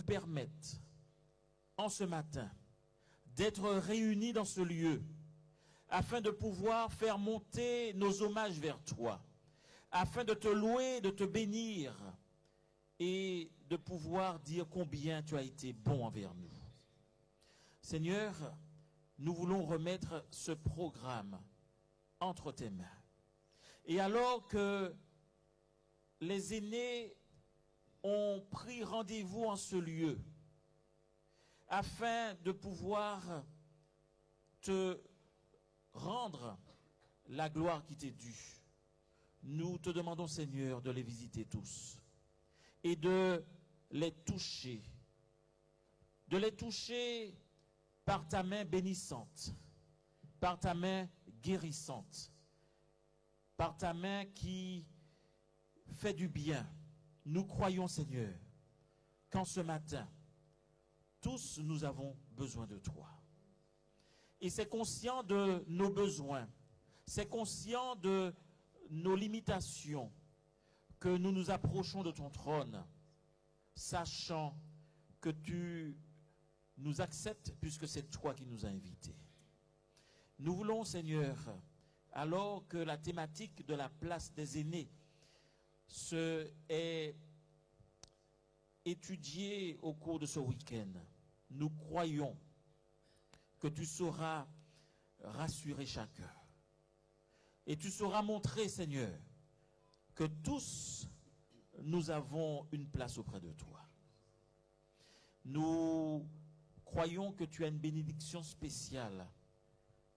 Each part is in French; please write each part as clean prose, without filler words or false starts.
permettes, en ce matin, d'être réunis dans ce lieu, afin de pouvoir faire monter nos hommages vers toi, afin de te louer, de te bénir, et de pouvoir dire combien tu as été bon envers nous. Seigneur, nous voulons remettre ce programme entre tes mains. Et alors que les aînés ont pris rendez-vous en ce lieu, afin de pouvoir te rendre la gloire qui t'est due, nous te demandons, Seigneur, de les visiter tous et de les toucher par ta main bénissante, par ta main guérissante, par ta main qui fait du bien. Nous croyons, Seigneur, qu'en ce matin, tous nous avons besoin de toi. Et c'est conscient de nos besoins, c'est conscient de nos limitations que nous nous approchons de ton trône, sachant que tu nous acceptes puisque c'est toi qui nous as invités. Nous voulons, Seigneur, alors que la thématique de la place des aînés est étudiée au cours de ce week-end, nous croyons que tu sauras rassurer chacun. Et tu sauras montrer, Seigneur, que tous nous avons une place auprès de toi. Nous croyons que tu as une bénédiction spéciale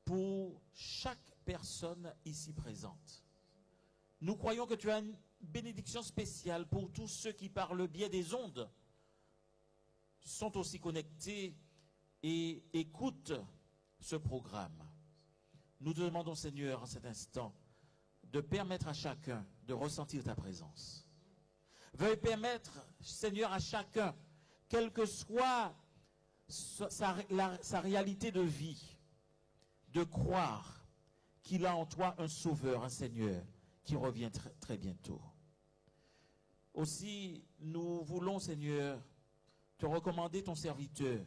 pour chaque personne ici présente. Nous croyons que tu as une bénédiction spéciale pour tous ceux qui, par le biais des ondes, sont aussi connectés et écoutent ce programme. Nous te demandons, Seigneur, en cet instant, de permettre à chacun de ressentir ta présence. Veuille permettre, Seigneur, à chacun, quelle que soit sa réalité de vie, de croire qu'il a en toi un sauveur, un Seigneur, qui revient très bientôt. Aussi, nous voulons, Seigneur, te recommander ton serviteur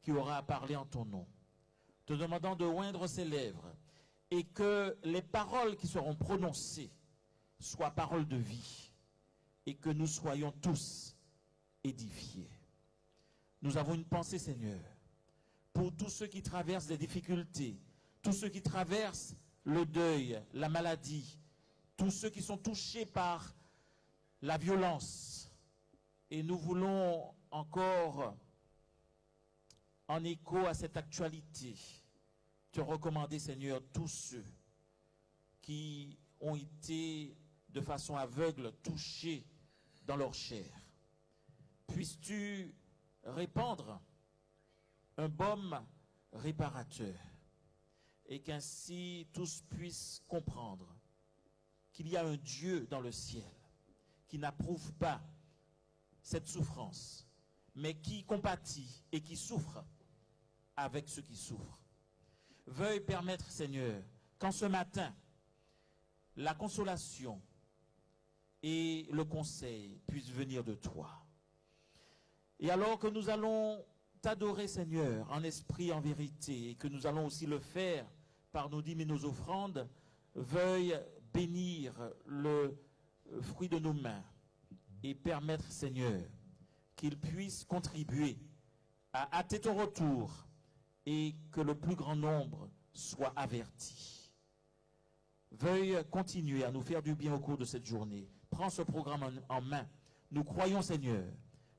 qui aura à parler en ton nom, te demandant de oindre ses lèvres et que les paroles qui seront prononcées soient paroles de vie et que nous soyons tous édifiés. Nous avons une pensée, Seigneur, pour tous ceux qui traversent des difficultés, tous ceux qui traversent le deuil, la maladie, tous ceux qui sont touchés par la violence. Et nous voulons encore, en écho à cette actualité, te recommander, Seigneur, tous ceux qui ont été de façon aveugle touchés dans leur chair. Puisses-tu répandre un baume réparateur et qu'ainsi tous puissent comprendre qu'il y a un Dieu dans le ciel qui n'approuve pas cette souffrance, mais qui compatit et qui souffre avec ceux qui souffrent. Veuille permettre, Seigneur, qu'en ce matin, la consolation et le conseil puissent venir de toi. Et alors que nous allons t'adorer, Seigneur, en esprit, en vérité, et que nous allons aussi le faire par nos dîmes et nos offrandes, veuille bénir le fruit de nos mains et permettre, Seigneur, qu'il puisse contribuer à hâter ton retour et que le plus grand nombre soit averti. Veuille continuer à nous faire du bien au cours de cette journée. Prends ce programme en main. Nous croyons, Seigneur,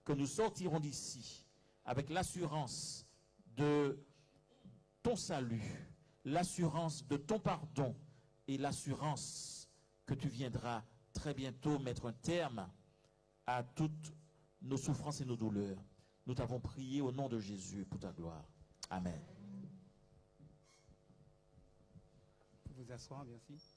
que nous sortirons d'ici avec l'assurance de ton salut, l'assurance de ton pardon et l'assurance que tu viendras très bientôt mettre un terme à toutes nos souffrances et nos douleurs. Nous t'avons prié au nom de Jésus pour ta gloire. Amen. Vous asseoir, merci.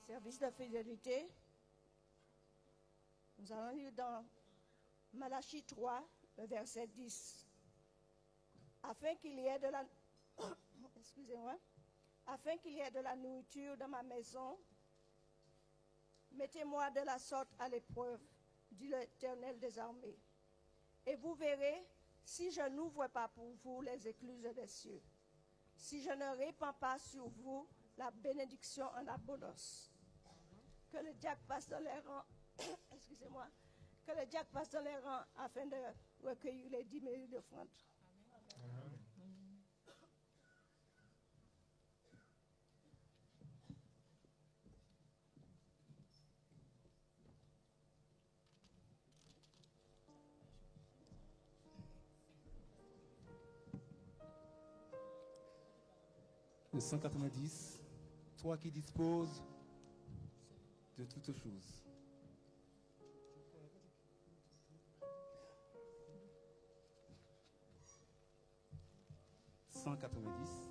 Service de fidélité. Nous allons lire dans Malachie 3, le verset 10. Afin qu'il y ait de la excusez-moi, afin qu'il y ait de la nourriture dans ma maison, mettez-moi de la sorte à l'épreuve, dit l'Éternel des armées. Et vous verrez si je n'ouvre pas pour vous les écluses des cieux, si je ne répands pas sur vous la bénédiction en abondance. Que le diacre passe dans les rangs, excusez-moi, que le diacre passe dans les rangs afin de recueillir les 10 000 d'offrandes. Le 190, toi qui disposes de toutes choses. « 190.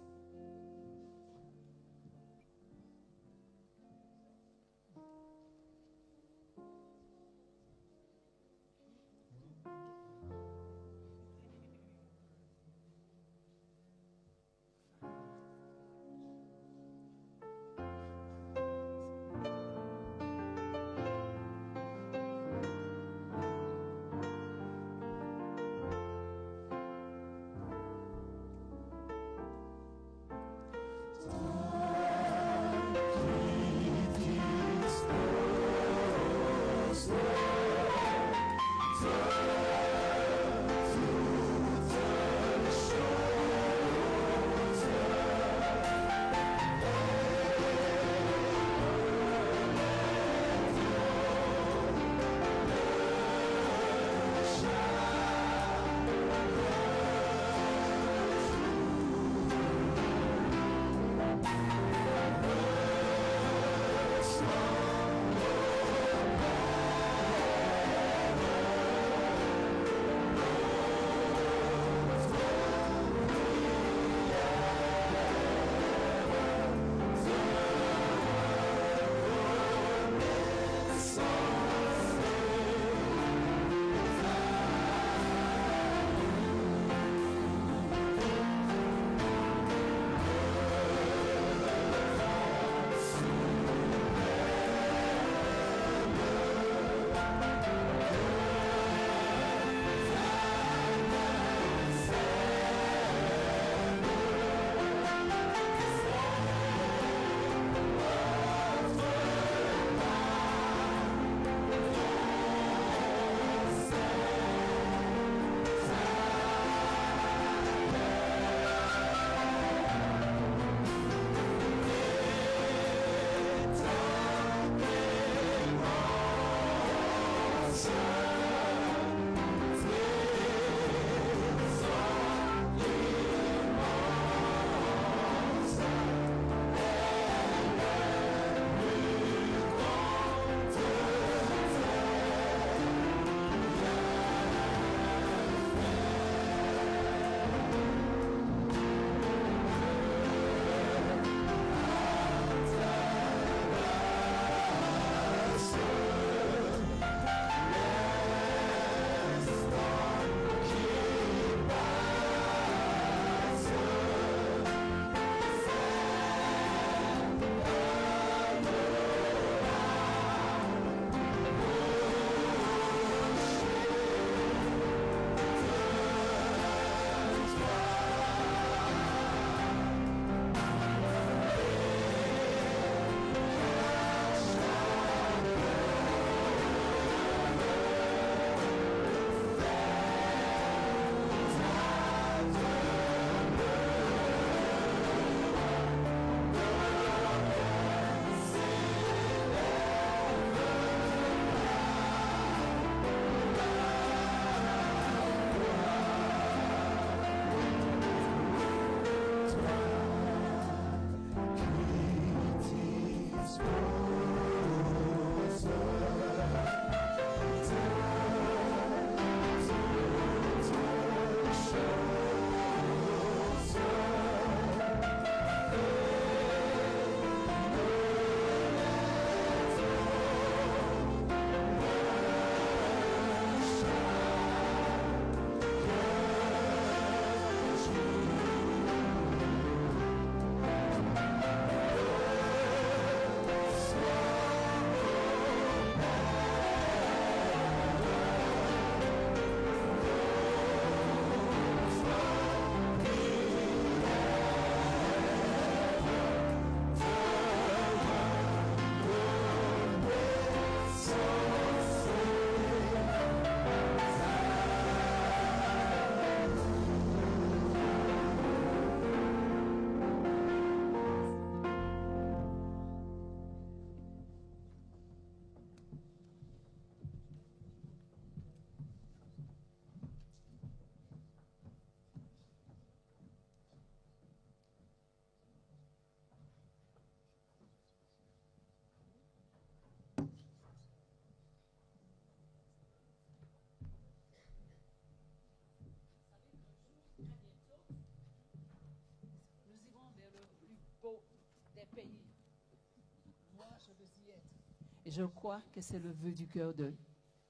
Et je crois que c'est le vœu du cœur de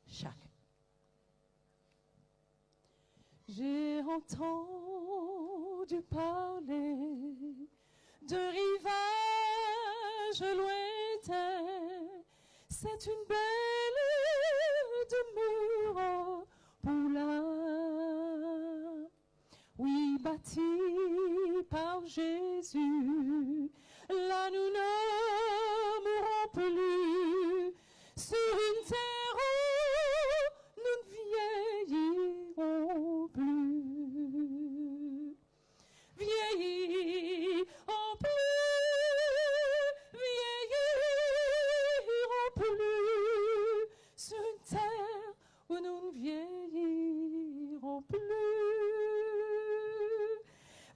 chacun. J'ai entendu parler de rivage lointain. C'est une belle demeure pour l'âme. Oui, bâtie par Jésus, là nous ne mourrons plus. Sur une terre où nous ne vieillirons plus. Vieillirons plus, vieillirons plus. Sur une terre où nous ne vieillirons plus.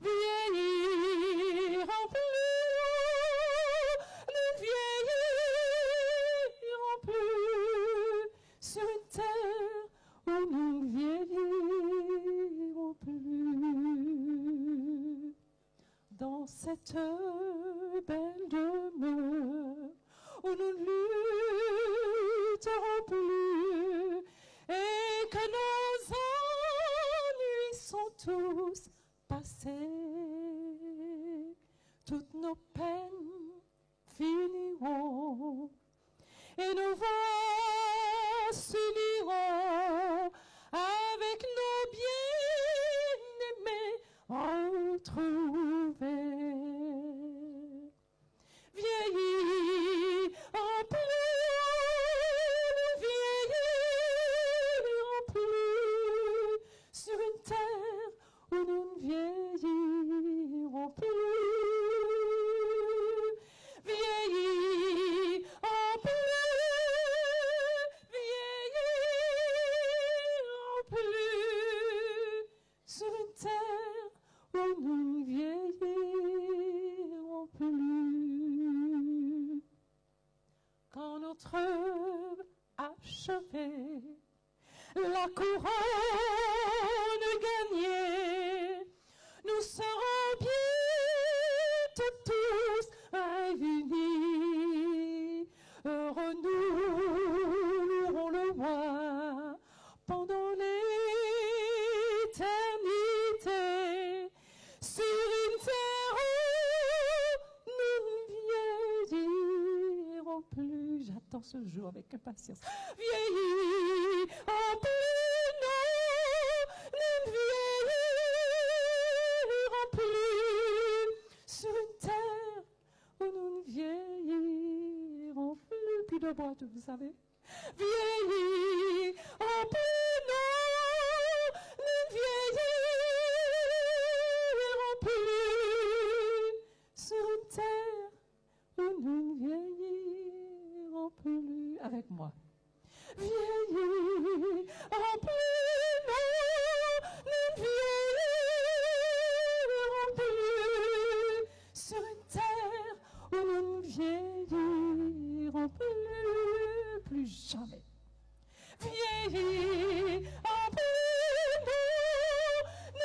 Vieillirons plus, nous ne vieillirons plus. Sur une terre où nous ne vieillirons plus. Dans cette belle demeure où nous ne lutterons plus et que nos ennuis sont tous passés, toutes nos peines finiront et nos voix s'uniront avec nos bien-aimés retrouvés. Vieillirons plus, nous vieillirons plus sur une terre où nous ne vieillirons plus. Vieillirons plus, vieillirons plus sur une terre où nous ne vieillirons plus. Quand notre œuvre achevée, la couronne gagnée, nous serons bientôt tous réunis. Heureux nous louerons le roi pendant l'éternité, sur une terre où nous ne vieillirons plus. J'attends ce jour avec impatience. Vieillirons plus, non, nous ne vieillirons plus sur une terre où nous ne vieillirons plus. Plus de boîtes, vous savez. Vieillirons plus, non, nous ne vieillirons plus sur une terre où nous ne vieillirons plus. Avec moi. Vieillirons plus, non, nous ne vieillirons plus sur une terre où nous ne vieillirons plus jamais. Vieillirons plus, non, nous ne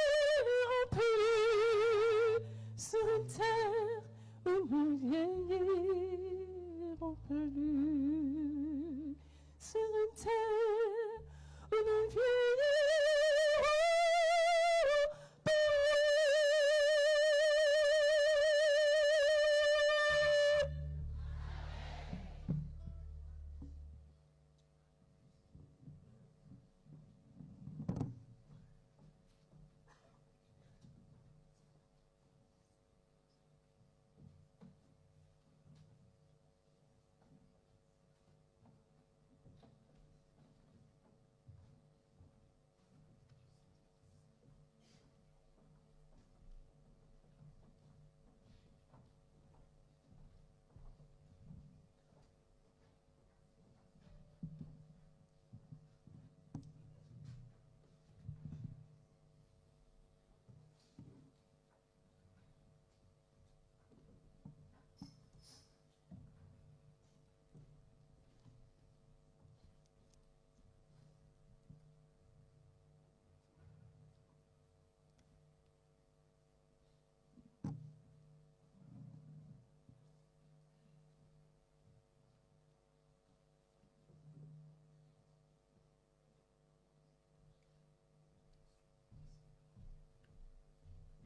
vieillirons plus sur une terre où nous ne vieillirons plus.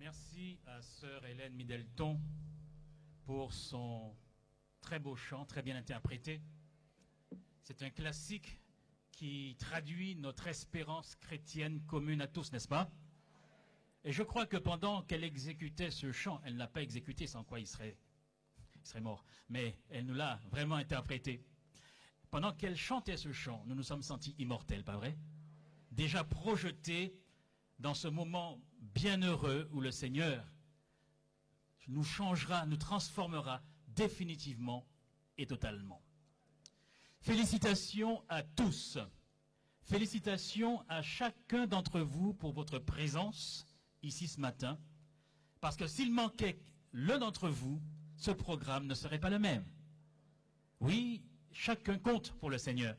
Merci à sœur Hélène Middleton pour son très beau chant, très bien interprété. C'est un classique qui traduit notre espérance chrétienne commune à tous, n'est-ce pas? Et je crois que pendant qu'elle exécutait ce chant, elle ne l'a pas exécuté, sans quoi il serait mort, mais elle nous l'a vraiment interprété. Pendant qu'elle chantait ce chant, nous nous sommes sentis immortels, pas vrai? Déjà projetés dans ce moment bienheureux où le Seigneur nous changera, nous transformera définitivement et totalement. Félicitations à tous. Félicitations à chacun d'entre vous pour votre présence ici ce matin. Parce que s'il manquait l'un d'entre vous, ce programme ne serait pas le même. Oui, chacun compte pour le Seigneur.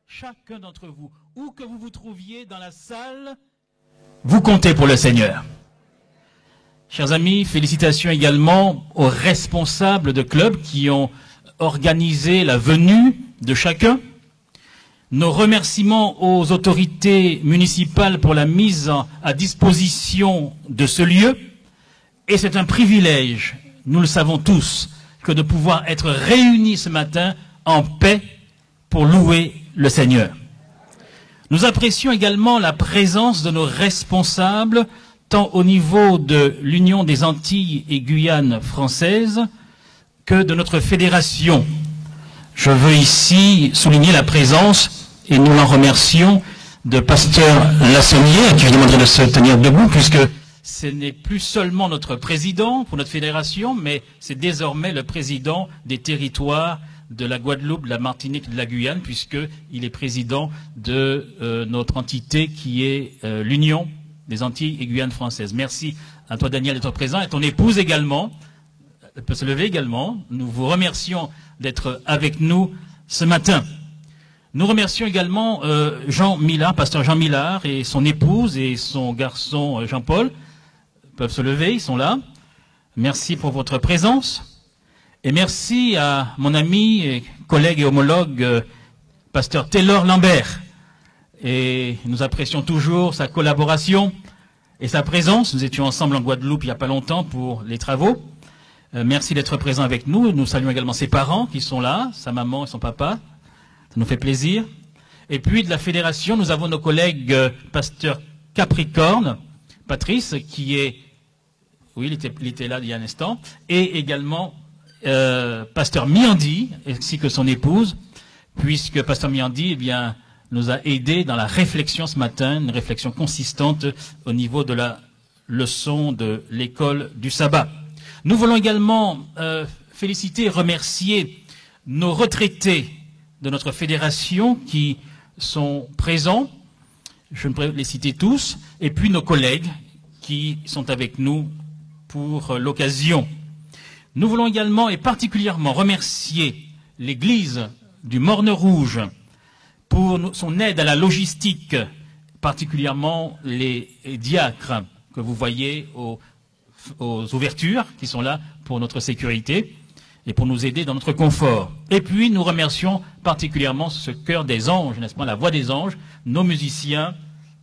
Chacun d'entre vous, où que vous vous trouviez dans la salle, vous comptez pour le Seigneur. Chers amis, félicitations également aux responsables de clubs qui ont organisé la venue de chacun. Nos remerciements aux autorités municipales pour la mise à disposition de ce lieu. Et c'est un privilège, nous le savons tous, que de pouvoir être réunis ce matin en paix pour louer le Seigneur. Nous apprécions également la présence de nos responsables, tant au niveau de l'Union des Antilles et Guyane françaises que de notre fédération. Je veux ici souligner la présence, et nous l'en remercions, de Pasteur Lassonnier, à qui je demanderai de se tenir debout, puisque ce n'est plus seulement notre président pour notre fédération, mais c'est désormais le président des territoires de la Guadeloupe, de la Martinique, de la Guyane, puisqu'il est président de notre entité qui est l'Union des Antilles et Guyane françaises. Merci à toi, Daniel, d'être présent, et ton épouse également. Elle peut se lever également. Nous vous remercions d'être avec nous ce matin. Nous remercions également Jean Millard, pasteur Jean Millard, et son épouse et son garçon Jean-Paul. Ils peuvent se lever, ils sont là. Merci pour votre présence. Et merci à mon ami, et collègue et homologue, pasteur Taylor Lambert. Et nous apprécions toujours sa collaboration et sa présence. Nous étions ensemble en Guadeloupe il n'y a pas longtemps pour les travaux. Merci d'être présent avec nous. Nous saluons également ses parents qui sont là, sa maman et son papa. Ça nous fait plaisir. Et puis de la fédération, nous avons nos collègues pasteur Capricorne, Patrice, qui est... Oui, il était là il y a un instant. Et également pasteur Miandi, ainsi que son épouse, puisque pasteur Miandi, eh bien, nous a aidés dans la réflexion ce matin, une réflexion consistante au niveau de la leçon de l'école du sabbat. Nous voulons également féliciter et remercier nos retraités de notre fédération qui sont présents, je ne pourrais les citer tous, et puis nos collègues qui sont avec nous pour l'occasion. Nous voulons également et particulièrement remercier l'Église du Morne Rouge pour son aide à la logistique, particulièrement les diacres que vous voyez aux ouvertures qui sont là pour notre sécurité et pour nous aider dans notre confort. Et puis nous remercions particulièrement ce chœur des anges, n'est-ce pas, la voix des anges, nos musiciens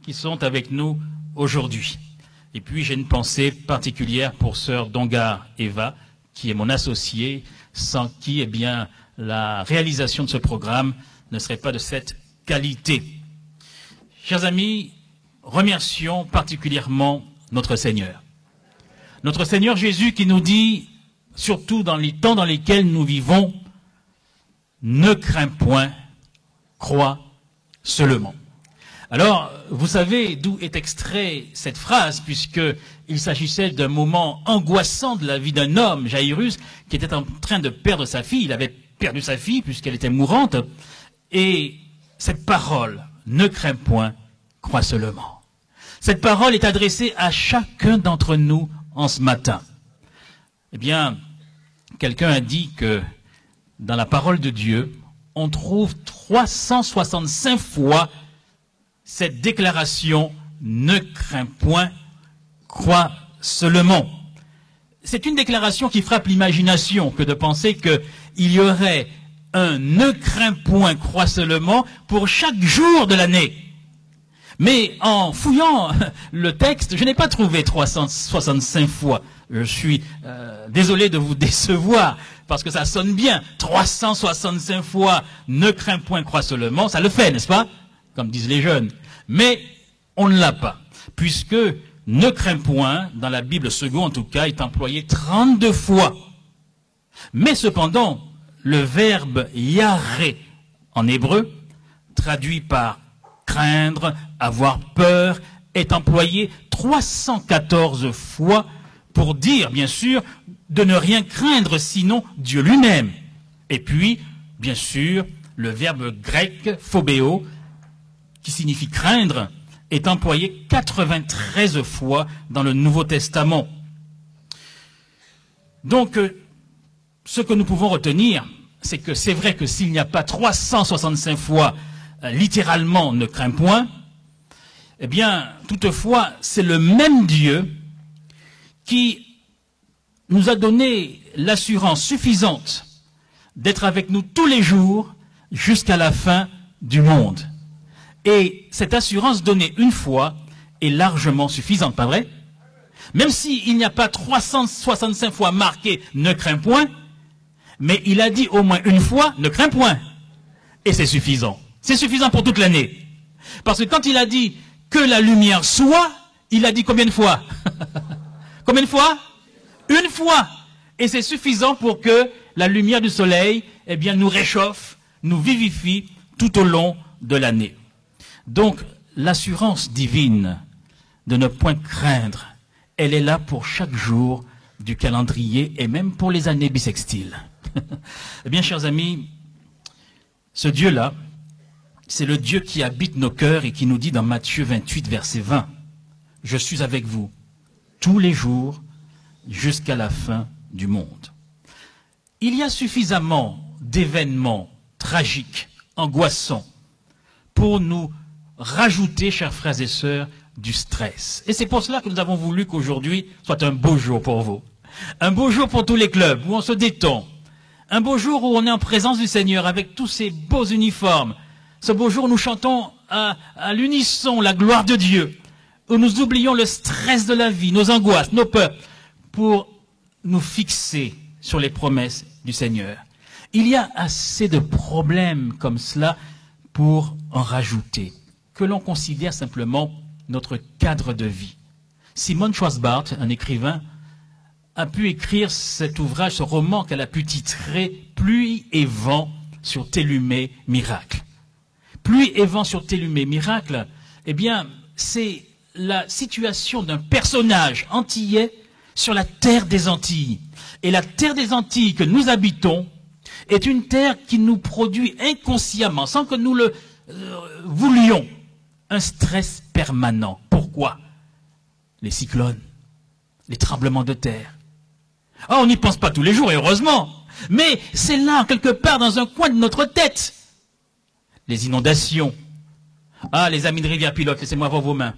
qui sont avec nous aujourd'hui. Et puis j'ai une pensée particulière pour sœur Dongar Eva, qui est mon associée, sans qui, eh bien, la réalisation de ce programme ne serait pas de cette qualité. Chers amis, remercions particulièrement notre Seigneur. Notre Seigneur Jésus qui nous dit, surtout dans les temps dans lesquels nous vivons, ne crains point, crois seulement. Alors, vous savez d'où est extrait cette phrase, puisqu'il s'agissait d'un moment angoissant de la vie d'un homme, Jairus, qui était en train de perdre sa fille. Il avait perdu sa fille puisqu'elle était mourante. Et cette parole, ne crains point, crois seulement. Cette parole est adressée à chacun d'entre nous en ce matin. Eh bien, quelqu'un a dit que dans la parole de Dieu, on trouve 365 fois cette déclaration « Ne crains point, crois seulement ». C'est une déclaration qui frappe l'imagination que de penser qu'il y aurait un « Ne crains point, crois seulement » pour chaque jour de l'année. Mais en fouillant le texte, je n'ai pas trouvé 365 fois. Je suis désolé de vous décevoir, parce que ça sonne bien. 365 fois, ne crains point, crois seulement, ça le fait, n'est-ce pas? Comme disent les jeunes. Mais on ne l'a pas, puisque ne crains point, dans la Bible seconde en tout cas, est employé 32 fois. Mais cependant, le verbe yaré en hébreu, traduit par craindre, avoir peur, est employé 314 fois pour dire, bien sûr, de ne rien craindre sinon Dieu lui-même. Et puis, bien sûr, le verbe grec phobéo, qui signifie craindre, est employé 93 fois dans le Nouveau Testament. Donc, ce que nous pouvons retenir, c'est que c'est vrai que s'il n'y a pas 365 fois littéralement ne crains point, eh bien, toutefois, c'est le même Dieu qui nous a donné l'assurance suffisante d'être avec nous tous les jours jusqu'à la fin du monde. Et cette assurance donnée une fois est largement suffisante, pas vrai? Même s'il n'y a pas 365 fois marqué « ne crains point », mais il a dit au moins une fois « ne crains point ». Et c'est suffisant. C'est suffisant pour toute l'année. Parce que quand il a dit « que la lumière soit », il a dit combien de fois? Combien de fois? Une fois. Et c'est suffisant pour que la lumière du soleil, eh bien, nous réchauffe, nous vivifie tout au long de l'année. Donc, l'assurance divine de ne point craindre, elle est là pour chaque jour du calendrier et même pour les années bissextiles. Eh bien, chers amis, ce Dieu-là, c'est le Dieu qui habite nos cœurs et qui nous dit dans Matthieu 28, verset 20, « Je suis avec vous tous les jours jusqu'à la fin du monde. » Il y a suffisamment d'événements tragiques, angoissants, pour nous rajouter, chers frères et sœurs, du stress. Et c'est pour cela que nous avons voulu qu'aujourd'hui soit un beau jour pour vous. Un beau jour pour tous les clubs, où on se détend. Un beau jour où on est en présence du Seigneur avec tous ces beaux uniformes. Ce beau jour où nous chantons à l'unisson la gloire de Dieu. Où nous oublions le stress de la vie, nos angoisses, nos peurs, pour nous fixer sur les promesses du Seigneur. Il y a assez de problèmes comme cela pour en rajouter, que l'on considère simplement notre cadre de vie. Simone Schwarzbart, un écrivain, a pu écrire cet ouvrage, ce roman qu'elle a pu titrer « Pluie et vent sur Télumé, miracle ». Pluie et vent sur Télumé, miracle, eh bien, c'est la situation d'un personnage antillais sur la terre des Antilles. Et la terre des Antilles que nous habitons est une terre qui nous produit inconsciemment, sans que nous le voulions, un stress permanent. Pourquoi? Les cyclones, les tremblements de terre. Ah, on n'y pense pas tous les jours, et heureusement. Mais c'est là, quelque part, dans un coin de notre tête. Les inondations. Ah, les amis de Rivière-Pilote, laissez-moi voir vos mains.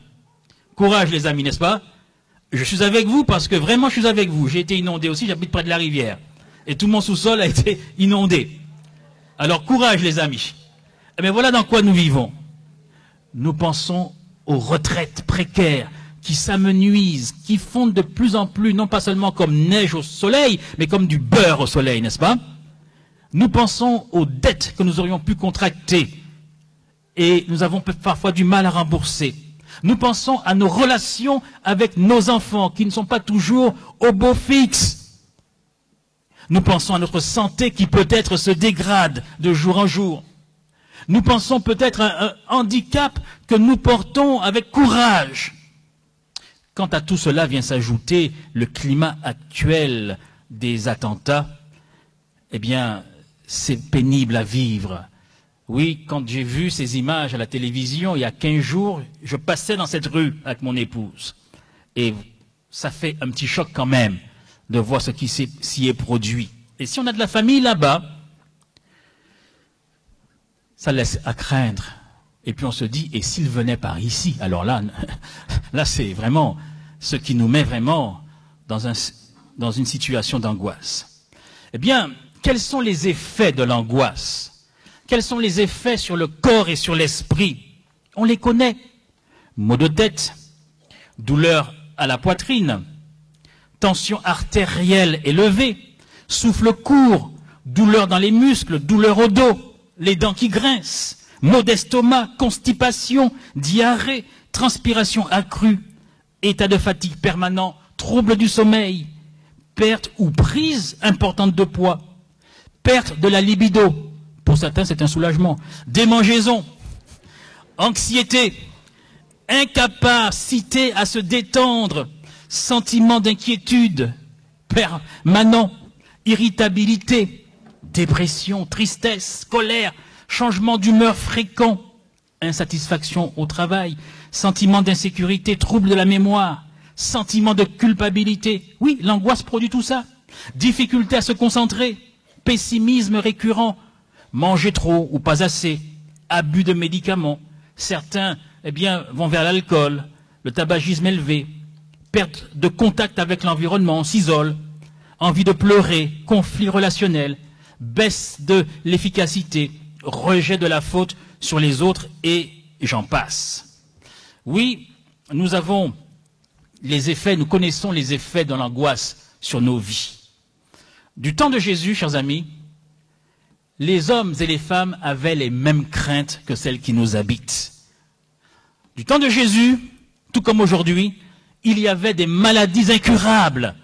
Courage, les amis, n'est-ce pas? Je suis avec vous parce que vraiment, je suis avec vous. J'ai été inondé aussi, j'habite près de la rivière. Et tout mon sous-sol a été inondé. Alors, courage, les amis. Mais voilà dans quoi nous vivons. Nous pensons aux retraites précaires qui s'amenuisent, qui fondent de plus en plus, non pas seulement comme neige au soleil, mais comme du beurre au soleil, n'est-ce pas? Nous pensons aux dettes que nous aurions pu contracter et nous avons parfois du mal à rembourser. Nous pensons à nos relations avec nos enfants qui ne sont pas toujours au beau fixe. Nous pensons à notre santé qui peut-être se dégrade de jour en jour. Nous pensons peut-être à un handicap que nous portons avec courage. Quant à tout cela vient s'ajouter le climat actuel des attentats. Eh bien, c'est pénible à vivre. Oui, quand j'ai vu ces images à la télévision, il y a 15 jours, je passais dans cette rue avec mon épouse. Et ça fait un petit choc quand même de voir ce qui s'y est produit. Et si on a de la famille là-bas, ça laisse à craindre. Et puis on se dit, et s'il venait par ici? Alors là, là c'est vraiment ce qui nous met vraiment dans une situation d'angoisse. Eh bien, quels sont les effets de l'angoisse? Quels sont les effets sur le corps et sur l'esprit? On les connaît. maux de tête, douleur à la poitrine, tension artérielle élevée, souffle court, douleur dans les muscles, douleur au dos, les dents qui grincent, maux d'estomac, constipation, diarrhée, transpiration accrue, état de fatigue permanent, trouble du sommeil, perte ou prise importante de poids, perte de la libido, pour certains c'est un soulagement, démangeaison, anxiété, incapacité à se détendre, sentiment d'inquiétude permanent, irritabilité, dépression, tristesse, colère, changement d'humeur fréquent, insatisfaction au travail, sentiment d'insécurité, trouble de la mémoire, sentiment de culpabilité. Oui, l'angoisse produit tout ça. Difficulté à se concentrer, pessimisme récurrent, manger trop ou pas assez, abus de médicaments. Certains, vont vers l'alcool, le tabagisme élevé, perte de contact avec l'environnement, on s'isole, envie de pleurer, conflit relationnel, baisse de l'efficacité, rejet de la faute sur les autres et j'en passe. Oui, nous avons les effets, nous connaissons les effets de l'angoisse sur nos vies. Du temps de Jésus, chers amis, les hommes et les femmes avaient les mêmes craintes que celles qui nous habitent. Du temps de Jésus, tout comme aujourd'hui, il y avait des maladies incurables.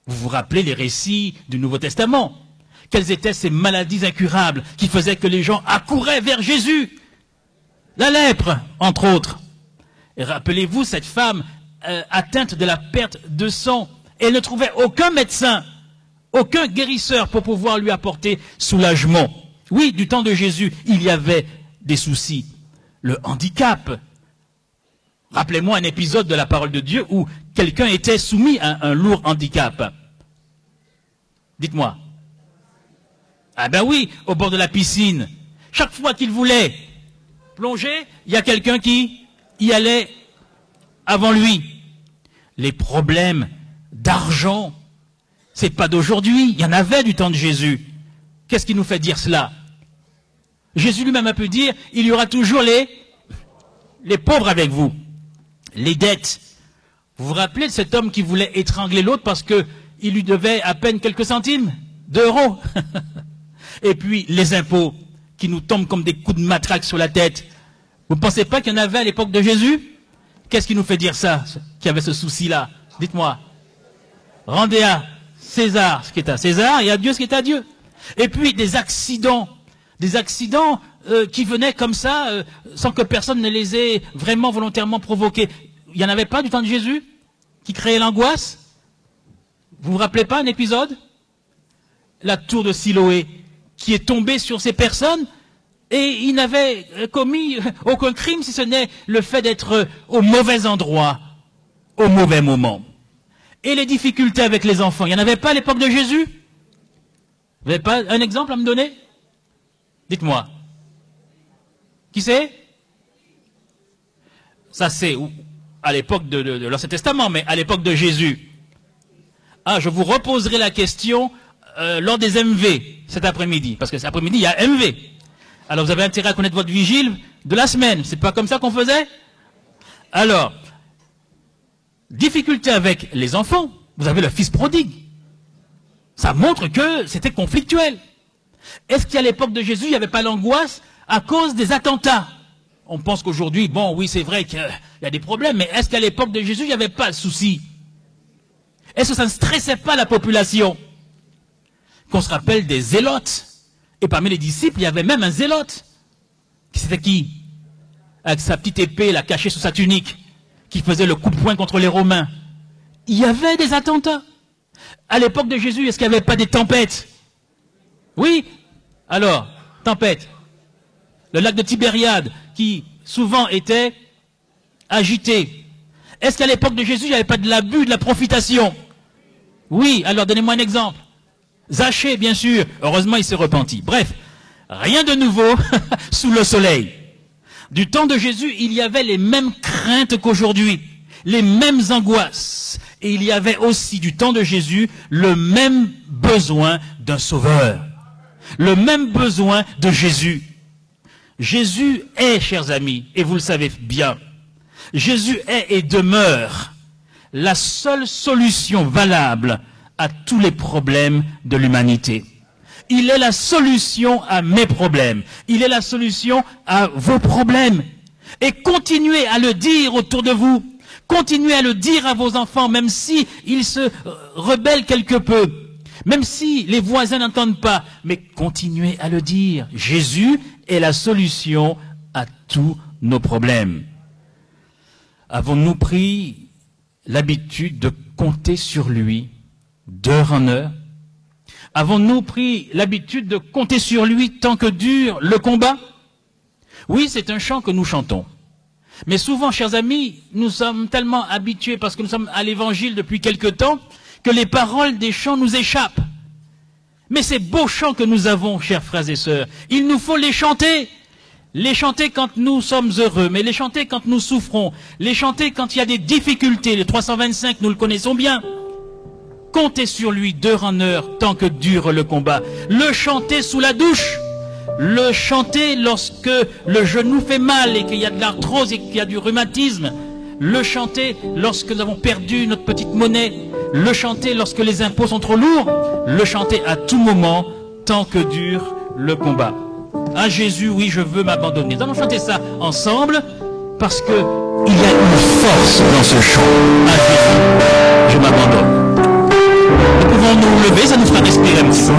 Vous vous rappelez les récits du Nouveau Testament? Quelles étaient ces maladies incurables qui faisaient que les gens accouraient vers Jésus? La lèpre, entre autres. Et rappelez-vous cette femme atteinte de la perte de sang. Elle ne trouvait aucun médecin, aucun guérisseur pour pouvoir lui apporter soulagement. Oui, du temps de Jésus, il y avait des soucis. Le handicap. Rappelez-moi un épisode de la parole de Dieu où quelqu'un était soumis à un lourd handicap. Dites-moi. Ah ben oui, au bord de la piscine. Chaque fois qu'il voulait plonger, il y a quelqu'un qui y allait avant lui. Les problèmes d'argent, c'est pas d'aujourd'hui. Il y en avait du temps de Jésus. Qu'est-ce qui nous fait dire cela? Jésus lui-même a pu dire, il y aura toujours les pauvres avec vous. Les dettes. Vous vous rappelez de cet homme qui voulait étrangler l'autre parce qu'il lui devait à peine quelques centimes d'euros? Et puis les impôts qui nous tombent comme des coups de matraque sur la tête. Vous ne pensez pas qu'il y en avait à l'époque de Jésus? Qu'est-ce qui nous fait dire ça, qu'il y avait ce souci-là? Dites-moi. Rendez à César ce qui est à César et à Dieu ce qui est à Dieu. Et puis des accidents qui venaient comme ça, sans que personne ne les ait vraiment volontairement provoqués. Il n'y en avait pas du temps de Jésus qui créait l'angoisse? Vous vous rappelez pas un épisode? La tour de Siloé qui est tombée sur ces personnes et ils n'avaient commis aucun crime si ce n'est le fait d'être au mauvais endroit, au mauvais moment. Et les difficultés avec les enfants, il n'y en avait pas à l'époque de Jésus? Vous n'avez pas un exemple à me donner? Dites-moi. Qui c'est? Ça c'est à l'époque de l'Ancien Testament, mais à l'époque de Jésus. Ah, je vous reposerai la question lors des MV cet après-midi, parce que cet après-midi il y a MV. Alors vous avez intérêt à connaître votre vigile de la semaine. C'est pas comme ça qu'on faisait? Alors, difficulté avec les enfants. Vous avez le fils prodigue. Ça montre que c'était conflictuel. Est-ce qu'à l'époque de Jésus, il n'y avait pas l'angoisse à cause des attentats? On pense qu'aujourd'hui, bon, oui, c'est vrai qu'il y a des problèmes, mais est-ce qu'à l'époque de Jésus, il n'y avait pas le souci? Est-ce que ça ne stressait pas la population? Qu'on se rappelle des zélotes. Et parmi les disciples, il y avait même un zélote. C'était qui? Avec sa petite épée, la cachée sous sa tunique, qui faisait le coup de poing contre les Romains. Il y avait des attentats. À l'époque de Jésus, est-ce qu'il n'y avait pas des tempêtes? Oui. Alors, tempête. Le lac de Tibériade, qui souvent était agité. Est-ce qu'à l'époque de Jésus, il n'y avait pas de l'abus, de la profitation? Oui. Alors, donnez-moi un exemple. Zachée, bien sûr. Heureusement, il s'est repenti. Bref, rien de nouveau sous le soleil. Du temps de Jésus, il y avait les mêmes craintes qu'aujourd'hui, les mêmes angoisses. Et il y avait aussi, du temps de Jésus, le même besoin d'un sauveur. Le même besoin de Jésus. Jésus est, chers amis, et vous le savez bien, Jésus est et demeure la seule solution valable à tous les problèmes de l'humanité. Il est la solution à mes problèmes. Il est la solution à vos problèmes. Et continuez à le dire autour de vous. Continuez à le dire à vos enfants, même si ils se rebellent quelque peu. Même si les voisins n'entendent pas. Mais continuez à le dire. Jésus est la solution à tous nos problèmes. Avons-nous pris l'habitude de compter sur lui d'heure en heure? Avons-nous pris l'habitude de compter sur lui tant que dure le combat? Oui, c'est un chant que nous chantons. Mais souvent, chers amis, nous sommes tellement habitués, parce que nous sommes à l'évangile depuis quelque temps, que les paroles des chants nous échappent. Mais ces beaux chants que nous avons, chers frères et sœurs, il nous faut les chanter. Les chanter quand nous sommes heureux, mais les chanter quand nous souffrons. Les chanter quand il y a des difficultés. Le 325, nous le connaissons bien. Comptez sur lui d'heure en heure, tant que dure le combat. Le chanter sous la douche. Le chanter lorsque le genou fait mal et qu'il y a de l'arthrose et qu'il y a du rhumatisme. Le chanter lorsque nous avons perdu notre petite monnaie. Le chanter lorsque les impôts sont trop lourds. Le chanter à tout moment, tant que dure le combat. À Jésus, oui, je veux m'abandonner. Nous allons chanter ça ensemble parce que il y a une force dans ce chant. À Jésus, je m'abandonne. Nous pouvons nous lever, ça nous fera respirer un petit peu.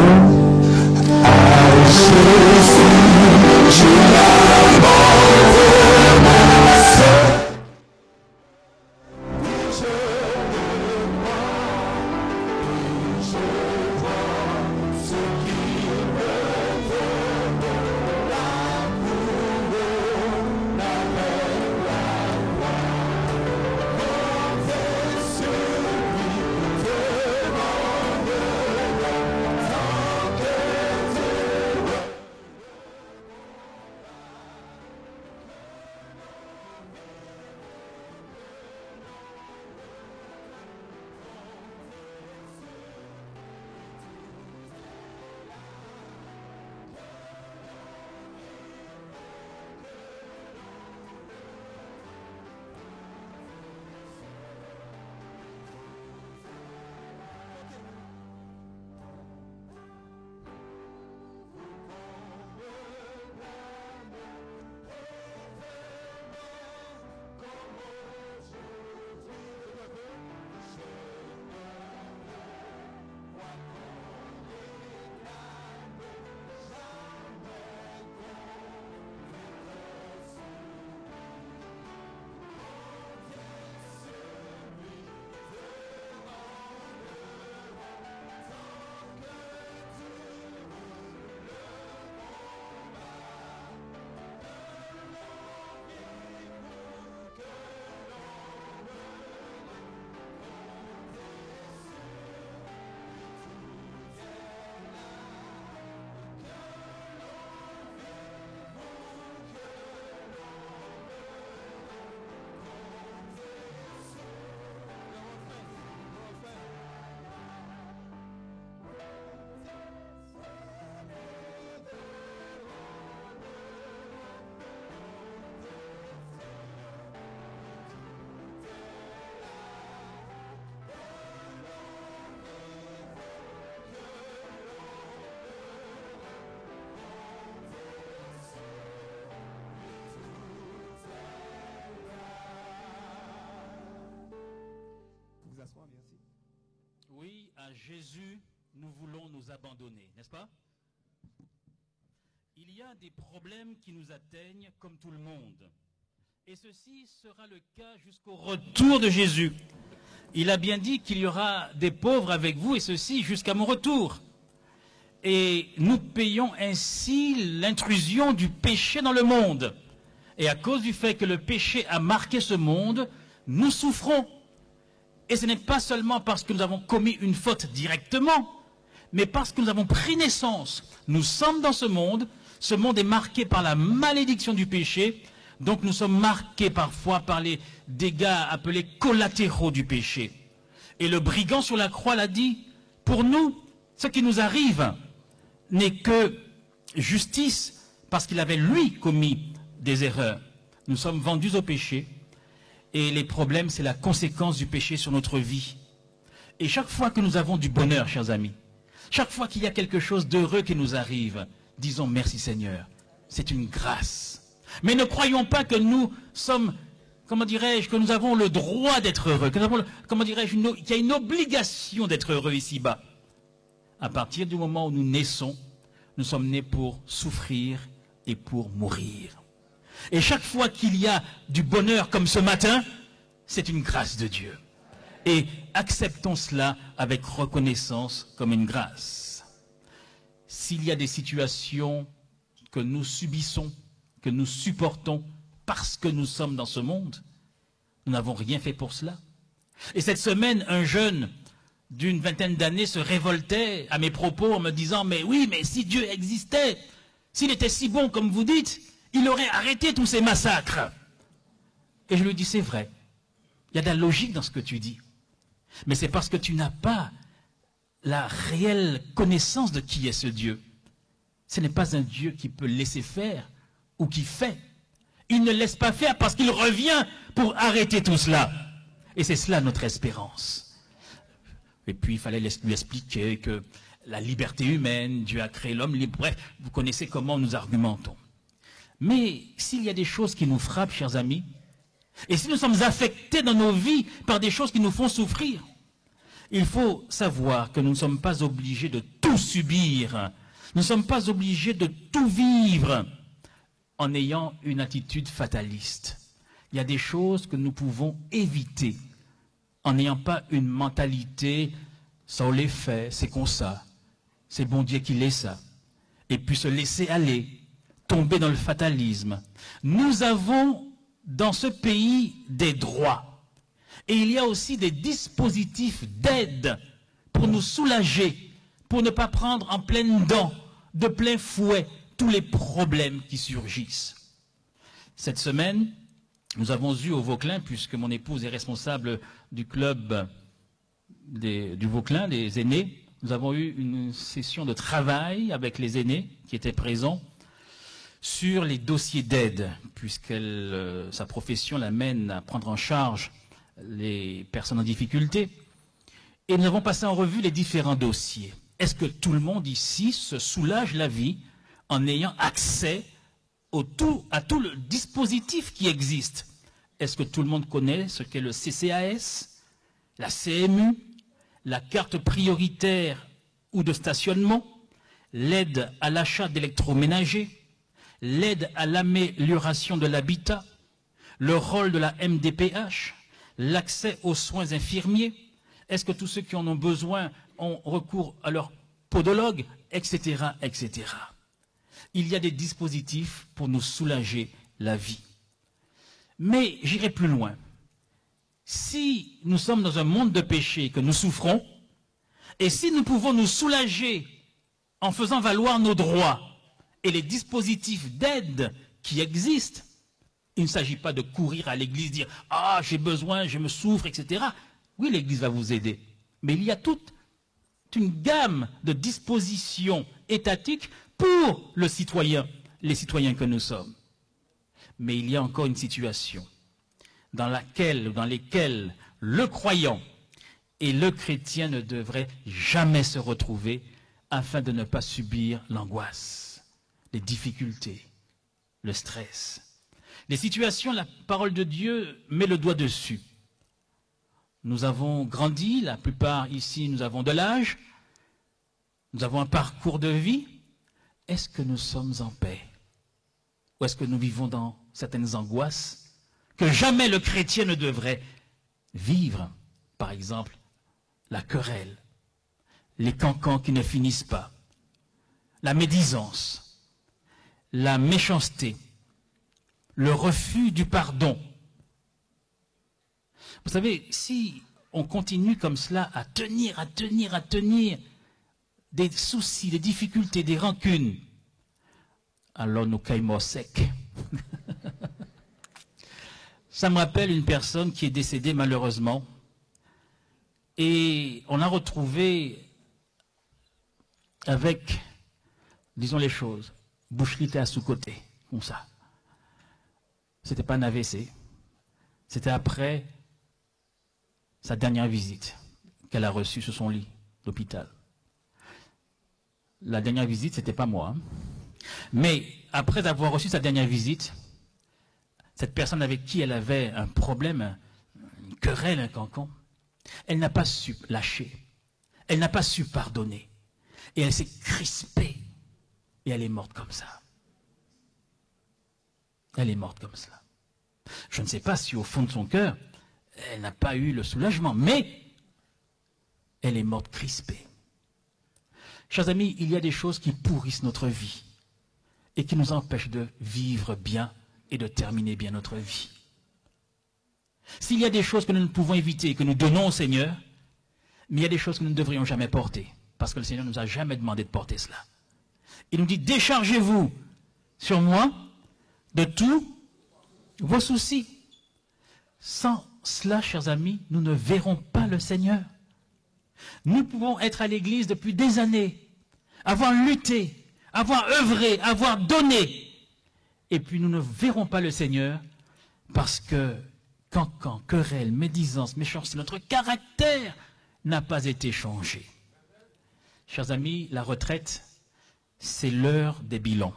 Oui, à Jésus, nous voulons nous abandonner, n'est-ce pas? Il y a des problèmes qui nous atteignent comme tout le monde. Et ceci sera le cas jusqu'au retour de Jésus. Il a bien dit qu'il y aura des pauvres avec vous, et ceci jusqu'à mon retour. Et nous payons ainsi l'intrusion du péché dans le monde. Et à cause du fait que le péché a marqué ce monde, nous souffrons. Et ce n'est pas seulement parce que nous avons commis une faute directement, mais parce que nous avons pris naissance. Nous sommes dans ce monde est marqué par la malédiction du péché, donc nous sommes marqués parfois par les dégâts appelés collatéraux du péché. Et le brigand sur la croix l'a dit, pour nous, ce qui nous arrive n'est que justice, parce qu'il avait lui commis des erreurs. Nous sommes vendus au péché, Et les problèmes, c'est la conséquence du péché sur notre vie. Et chaque fois que nous avons du bonheur, chers amis, chaque fois qu'il y a quelque chose d'heureux qui nous arrive, disons merci Seigneur. C'est une grâce. Mais ne croyons pas que nous sommes, comment dirais-je, que nous avons le droit d'être heureux, que nous avons, comment dirais-je, qu'il y a une obligation d'être heureux ici-bas. À partir du moment où nous naissons, nous sommes nés pour souffrir et pour mourir. Et chaque fois qu'il y a du bonheur comme ce matin, c'est une grâce de Dieu. Et acceptons cela avec reconnaissance comme une grâce. S'il y a des situations que nous subissons, que nous supportons parce que nous sommes dans ce monde, nous n'avons rien fait pour cela. Et cette semaine, un jeune d'une vingtaine d'années se révoltait à mes propos en me disant « Mais oui, mais si Dieu existait, s'il était si bon comme vous dites, il aurait arrêté tous ces massacres. » Et je lui dis « C'est vrai, il y a de la logique dans ce que tu dis. Mais c'est parce que tu n'as pas la réelle connaissance de qui est ce Dieu. Ce n'est pas un Dieu qui peut laisser faire ou qui fait. Il ne laisse pas faire parce qu'il revient pour arrêter tout cela. Et c'est cela notre espérance. » Et puis il fallait lui expliquer que la liberté humaine, Dieu a créé l'homme libre. Bref, vous connaissez comment nous argumentons. Mais s'il y a des choses qui nous frappent, chers amis, et si nous sommes affectés dans nos vies par des choses qui nous font souffrir, il faut savoir que nous ne sommes pas obligés de tout subir. Nous ne sommes pas obligés de tout vivre en ayant une attitude fataliste. Il y a des choses que nous pouvons éviter en n'ayant pas une mentalité « ça on les fait, c'est comme ça, c'est bon Dieu qui l'est ça », et puis se laisser aller, tomber dans le fatalisme. Nous avons dans ce pays des droits. Et il y a aussi des dispositifs d'aide pour nous soulager, pour ne pas prendre en pleine dent, de plein fouet, tous les problèmes qui surgissent. Cette semaine, nous avons eu au Vauclin, puisque mon épouse est responsable du club du Vauclin, des aînés, nous avons eu une session de travail avec les aînés qui étaient présents sur les dossiers d'aide, puisque sa profession l'amène à prendre en charge les personnes en difficulté. Et nous avons passé en revue les différents dossiers. Est-ce que tout le monde ici se soulage la vie en ayant accès à tout le dispositif qui existe? Est-ce que tout le monde connaît ce qu'est le CCAS, la CMU, la carte prioritaire ou de stationnement, l'aide à l'achat d'électroménagers, l'aide à l'amélioration de l'habitat, le rôle de la MDPH, l'accès aux soins infirmiers? Est-ce que tous ceux qui en ont besoin ont recours à leur podologue, etc., etc. Il y a des dispositifs pour nous soulager la vie. Mais j'irai plus loin. Si nous sommes dans un monde de péché, que nous souffrons, et si nous pouvons nous soulager en faisant valoir nos droits et les dispositifs d'aide qui existent, il ne s'agit pas de courir à l'église, dire « Ah, j'ai besoin, je me souffre, etc. » Oui, l'église va vous aider. Mais il y a toute une gamme de dispositions étatiques pour les citoyens que nous sommes. Mais il y a encore une situation dans lesquelles le croyant et le chrétien ne devraient jamais se retrouver afin de ne pas subir l'angoisse, les difficultés, le stress. Les situations, la parole de Dieu met le doigt dessus. Nous avons grandi, la plupart ici nous avons de l'âge, nous avons un parcours de vie. Est-ce que nous sommes en paix? Ou est-ce que nous vivons dans certaines angoisses que jamais le chrétien ne devrait vivre? Par exemple, la querelle, les cancans qui ne finissent pas, la médisance, la méchanceté, le refus du pardon. Vous savez, si on continue comme cela à tenir des soucis, des difficultés, des rancunes, alors nous caïmons sec. Ça me rappelle une personne qui est décédée malheureusement. Et on l'a retrouvée avec, disons les choses, bouche litée à sous-côté, comme ça. C'était pas un AVC. C'était après sa dernière visite qu'elle a reçue sur son lit d'hôpital. La dernière visite, ce n'était pas moi. Mais après avoir reçu sa dernière visite, cette personne avec qui elle avait un problème, une querelle, un cancan, elle n'a pas su lâcher. Elle n'a pas su pardonner. Et elle s'est crispée. Et elle est morte comme ça. Elle est morte comme cela. Je ne sais pas si au fond de son cœur, elle n'a pas eu le soulagement, mais elle est morte crispée. Chers amis, il y a des choses qui pourrissent notre vie et qui nous empêchent de vivre bien et de terminer bien notre vie. S'il y a des choses que nous ne pouvons éviter et que nous donnons au Seigneur, mais il y a des choses que nous ne devrions jamais porter, parce que le Seigneur ne nous a jamais demandé de porter cela. Il nous dit, déchargez-vous sur moi de tous vos soucis. Sans cela, chers amis, nous ne verrons pas le Seigneur. Nous pouvons être à l'église depuis des années, avoir lutté, avoir œuvré, avoir donné, et puis nous ne verrons pas le Seigneur parce que cancan, querelle, médisance, méchanceté, notre caractère n'a pas été changé. Chers amis, la retraite, c'est l'heure des bilans.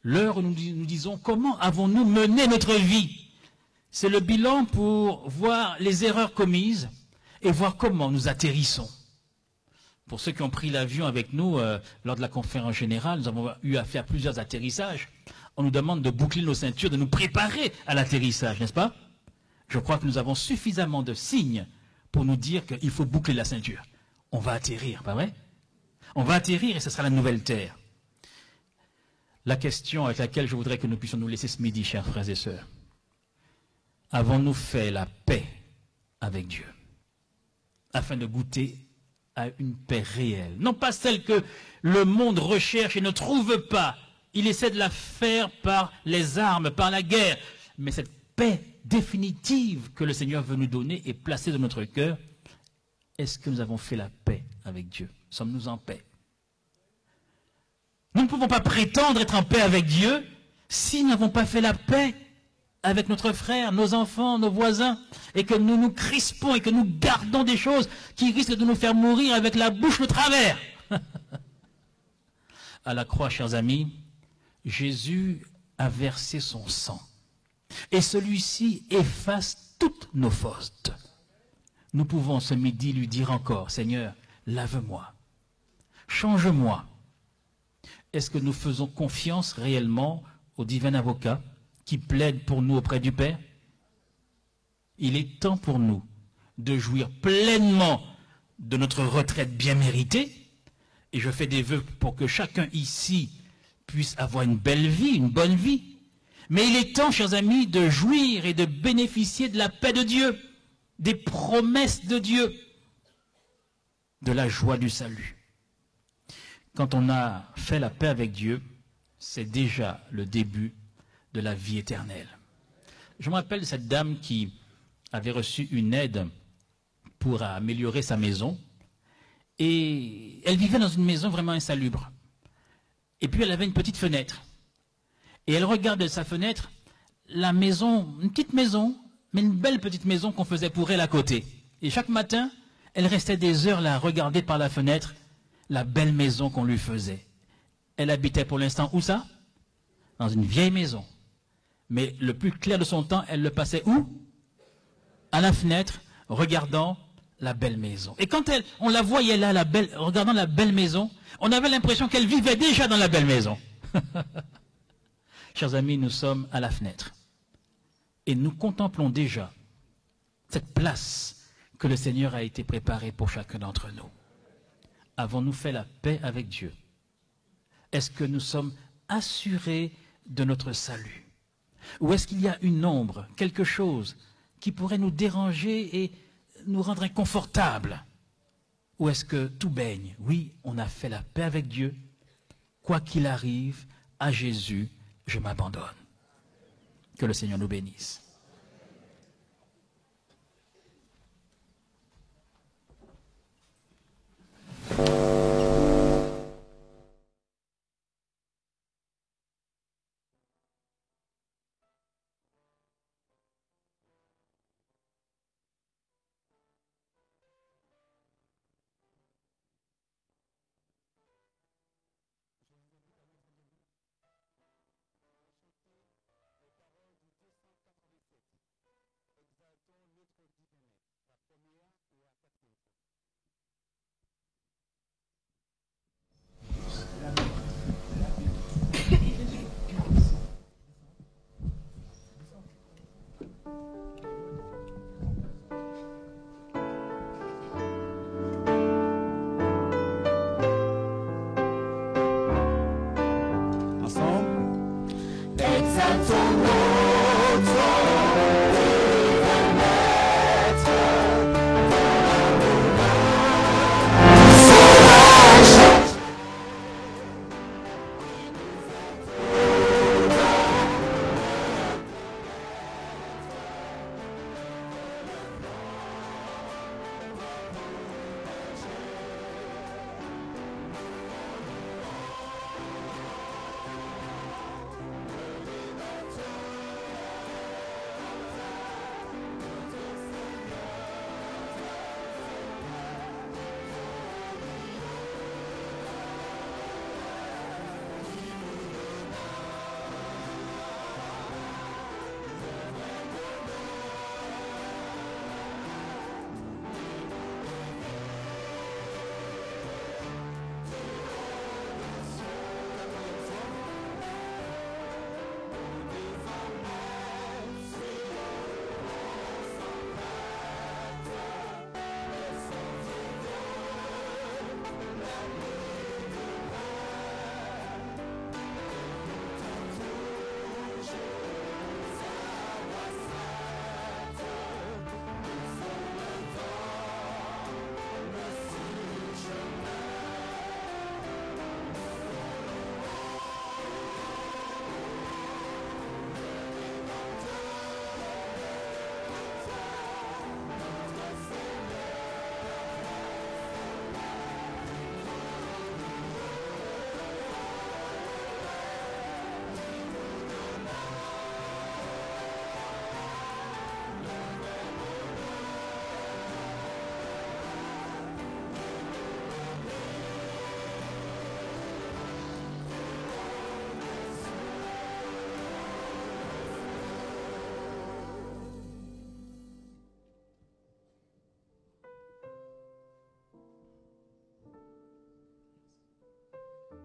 L'heure où nous disons comment avons-nous mené notre vie. C'est le bilan pour voir les erreurs commises et voir comment nous atterrissons. Pour ceux qui ont pris l'avion avec nous lors de la conférence générale, nous avons eu à faire plusieurs atterrissages. On nous demande de boucler nos ceintures, de nous préparer à l'atterrissage, n'est-ce pas? Je crois que nous avons suffisamment de signes pour nous dire qu'il faut boucler la ceinture. On va atterrir, pas vrai? On va atterrir et ce sera la nouvelle terre. La question avec laquelle je voudrais que nous puissions nous laisser ce midi, chers frères et sœurs. Avons-nous fait la paix avec Dieu afin de goûter à une paix réelle? Non pas celle que le monde recherche et ne trouve pas. Il essaie de la faire par les armes, par la guerre. Mais cette paix définitive que le Seigneur veut nous donner et placer dans notre cœur, est-ce que nous avons fait la paix avec Dieu? Sommes-nous en paix? Nous ne pouvons pas prétendre être en paix avec Dieu si nous n'avons pas fait la paix avec notre frère, nos enfants, nos voisins, et que nous nous crispons et que nous gardons des choses qui risquent de nous faire mourir avec la bouche de travers. À la croix, chers amis, Jésus a versé son sang. Et celui-ci efface toutes nos fautes. Nous pouvons ce midi lui dire encore, Seigneur, lave-moi, change-moi. Est-ce que nous faisons confiance réellement au divin avocat qui plaide pour nous auprès du Père? Il est temps pour nous de jouir pleinement de notre retraite bien méritée. Et je fais des vœux pour que chacun ici puisse avoir une belle vie, une bonne vie. Mais il est temps, chers amis, de jouir et de bénéficier de la paix de Dieu, des promesses de Dieu, de la joie du salut. Quand on a fait la paix avec Dieu, c'est déjà le début de la vie éternelle. Je me rappelle de cette dame qui avait reçu une aide pour améliorer sa maison. Et elle vivait dans une maison vraiment insalubre. Et puis elle avait une petite fenêtre. Et elle regardait de sa fenêtre la maison, une petite maison, mais une belle petite maison qu'on faisait pour elle à côté. Et chaque matin, elle restait des heures là à regarder par la fenêtre la belle maison qu'on lui faisait. Elle habitait pour l'instant où ça? Dans une vieille maison. Mais le plus clair de son temps, elle le passait où? À la fenêtre, regardant la belle maison. Et quand on la voyait là, regardant la belle maison, on avait l'impression qu'elle vivait déjà dans la belle maison. Chers amis, nous sommes à la fenêtre. Et nous contemplons déjà cette place que le Seigneur a été préparée pour chacun d'entre nous. Avons-nous fait la paix avec Dieu? Est-ce que nous sommes assurés de notre salut? Ou est-ce qu'il y a une ombre, quelque chose qui pourrait nous déranger et nous rendre inconfortables? Ou est-ce que tout baigne? Oui, on a fait la paix avec Dieu. Quoi qu'il arrive, à Jésus, je m'abandonne. Que le Seigneur nous bénisse.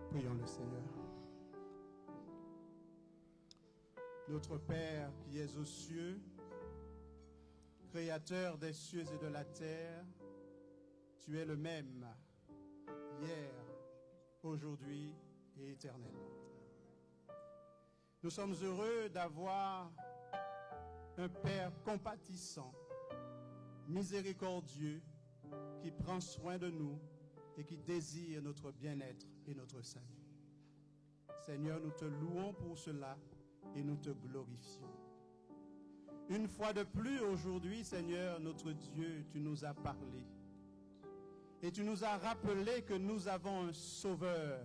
Prions le Seigneur. Notre Père qui es aux cieux, Créateur des cieux et de la terre, tu es le même hier, aujourd'hui et éternellement. Nous sommes heureux d'avoir un Père compatissant, miséricordieux, qui prend soin de nous et qui désire notre bien-être et notre salut. Seigneur, nous te louons pour cela et nous te glorifions. Une fois de plus aujourd'hui, Seigneur, notre Dieu, tu nous as parlé. Et tu nous as rappelé que nous avons un Sauveur,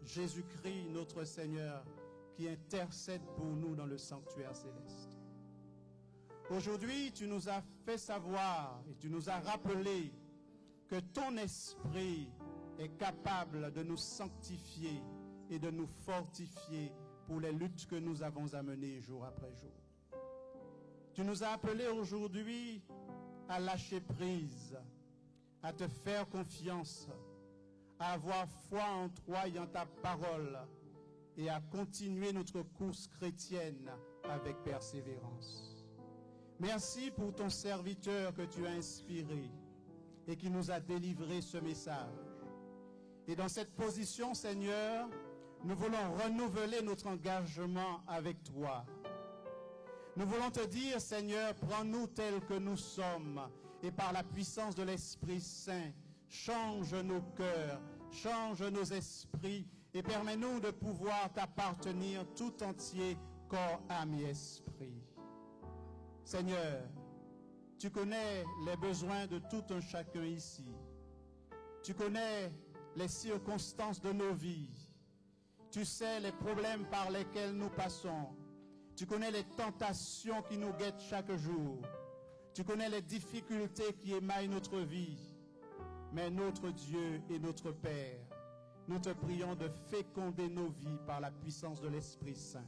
Jésus-Christ, notre Seigneur, qui intercède pour nous dans le sanctuaire céleste. Aujourd'hui, tu nous as fait savoir et tu nous as rappelé que ton esprit est capable de nous sanctifier et de nous fortifier pour les luttes que nous avons à mener jour après jour. Tu nous as appelés aujourd'hui à lâcher prise, à te faire confiance, à avoir foi en toi et en ta parole et à continuer notre course chrétienne avec persévérance. Merci pour ton serviteur que tu as inspiré et qui nous a délivré ce message. Et dans cette position, Seigneur, nous voulons renouveler notre engagement avec toi. Nous voulons te dire, Seigneur, prends-nous tels que nous sommes et par la puissance de l'Esprit Saint, change nos cœurs, change nos esprits et permets-nous de pouvoir t'appartenir tout entier, corps, âme et esprit. Seigneur, tu connais les besoins de tout un chacun ici. Tu connais les circonstances de nos vies. Tu sais les problèmes par lesquels nous passons. Tu connais les tentations qui nous guettent chaque jour. Tu connais les difficultés qui émaillent notre vie. Mais notre Dieu et notre Père, nous te prions de féconder nos vies par la puissance de l'Esprit Saint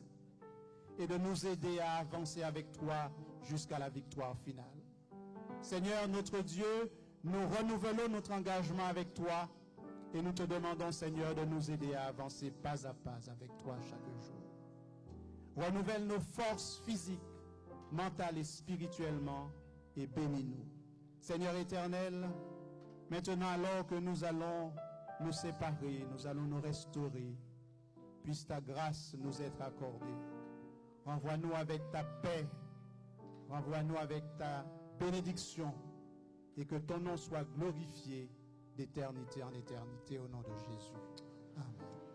et de nous aider à avancer avec toi jusqu'à la victoire finale. Seigneur, notre Dieu, nous renouvelons notre engagement avec toi et nous te demandons, Seigneur, de nous aider à avancer pas à pas avec toi chaque jour. Renouvelle nos forces physiques, mentales et spirituellement et bénis-nous. Seigneur éternel, maintenant alors que nous allons nous séparer, nous allons nous restaurer, puisse ta grâce nous être accordée. Renvoie-nous avec ta paix, renvoie-nous avec ta bénédiction et que ton nom soit glorifié d'éternité en éternité au nom de Jésus. Amen.